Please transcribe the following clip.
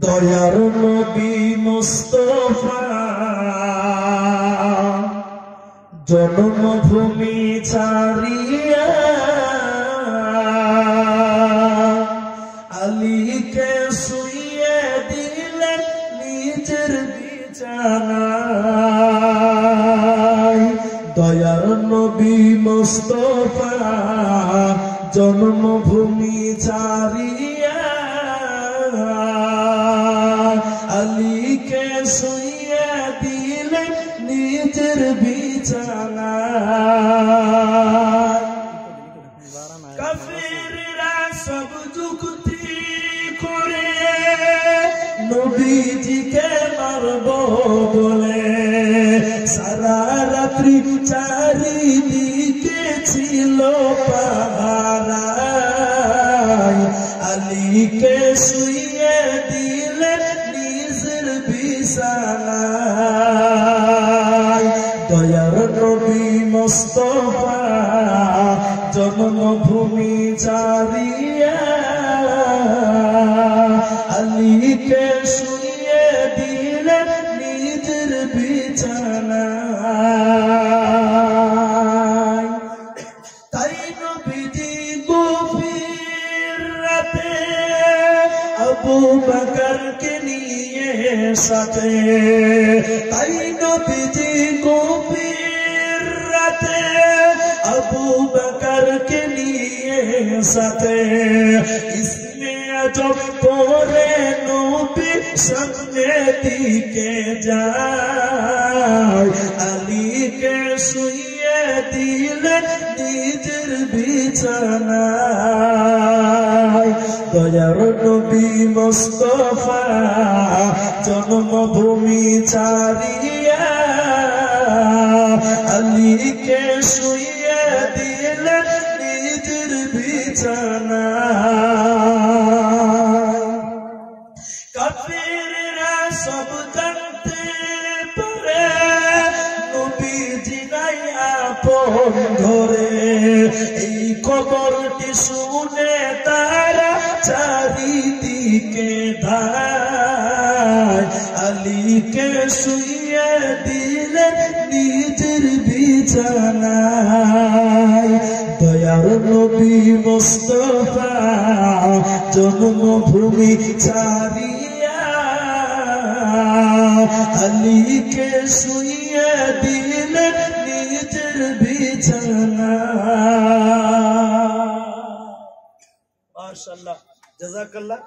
দয়ার নবী মুস্তাফা জন্মভূমি ছাড়িয়া আলীকে শুইয়ে দিলেন নিজের বিছানায়। দয়ার নবী মুস্তাফা জন্মভূমি ছাড়িয়া আলীকে শুইয়ে দিলেন নিজের বিছানায়। কাফিররা সব যুক্তি করে নবীজিকে মারব বলে সারা রাত্রি চারিদিকে ছিল পাহারায়। আলীকে শুইয়ে দিলেন নিজের বিছানায়। দয়ার নবী মুস্তাফা জন্মভূমি ছাড়িয়া আলীকে শুইয়ে দিলেন নিজের বিছানায়। তাই নবীজি গভীর রাতে আবু বকরকে নিয়ে সাথে, তাই নবীজি গভীর রাতে আবু বকরকে নিয়ে সাথে ইসমে আজব পরে নবী সামনে দিকে যায়। আলীকে শুইয়ে দিলেন নিজের বিছানায়। দয়ার নবী মুস্তাফা জন্মভূমি ছাড়িয়া আলীকে শুইয়ে দিলেন নিজের বিছানায়। কাফিররা সব জানতে পারে নবীজি নাই আপন ঘরে। এই খবরটি শুনে তারা চারিদিকে ধায়। আলীকে শুইয়ে দিলেন নিজের বিছানায়। দয়ার নবী মুস্তাফা জন্মভূমি ছাড়িয়া আলীকে শুইয়ে দিলেন নিজের বিছানায়। মাশাআল্লাহ, জাযাকাল্লাহ।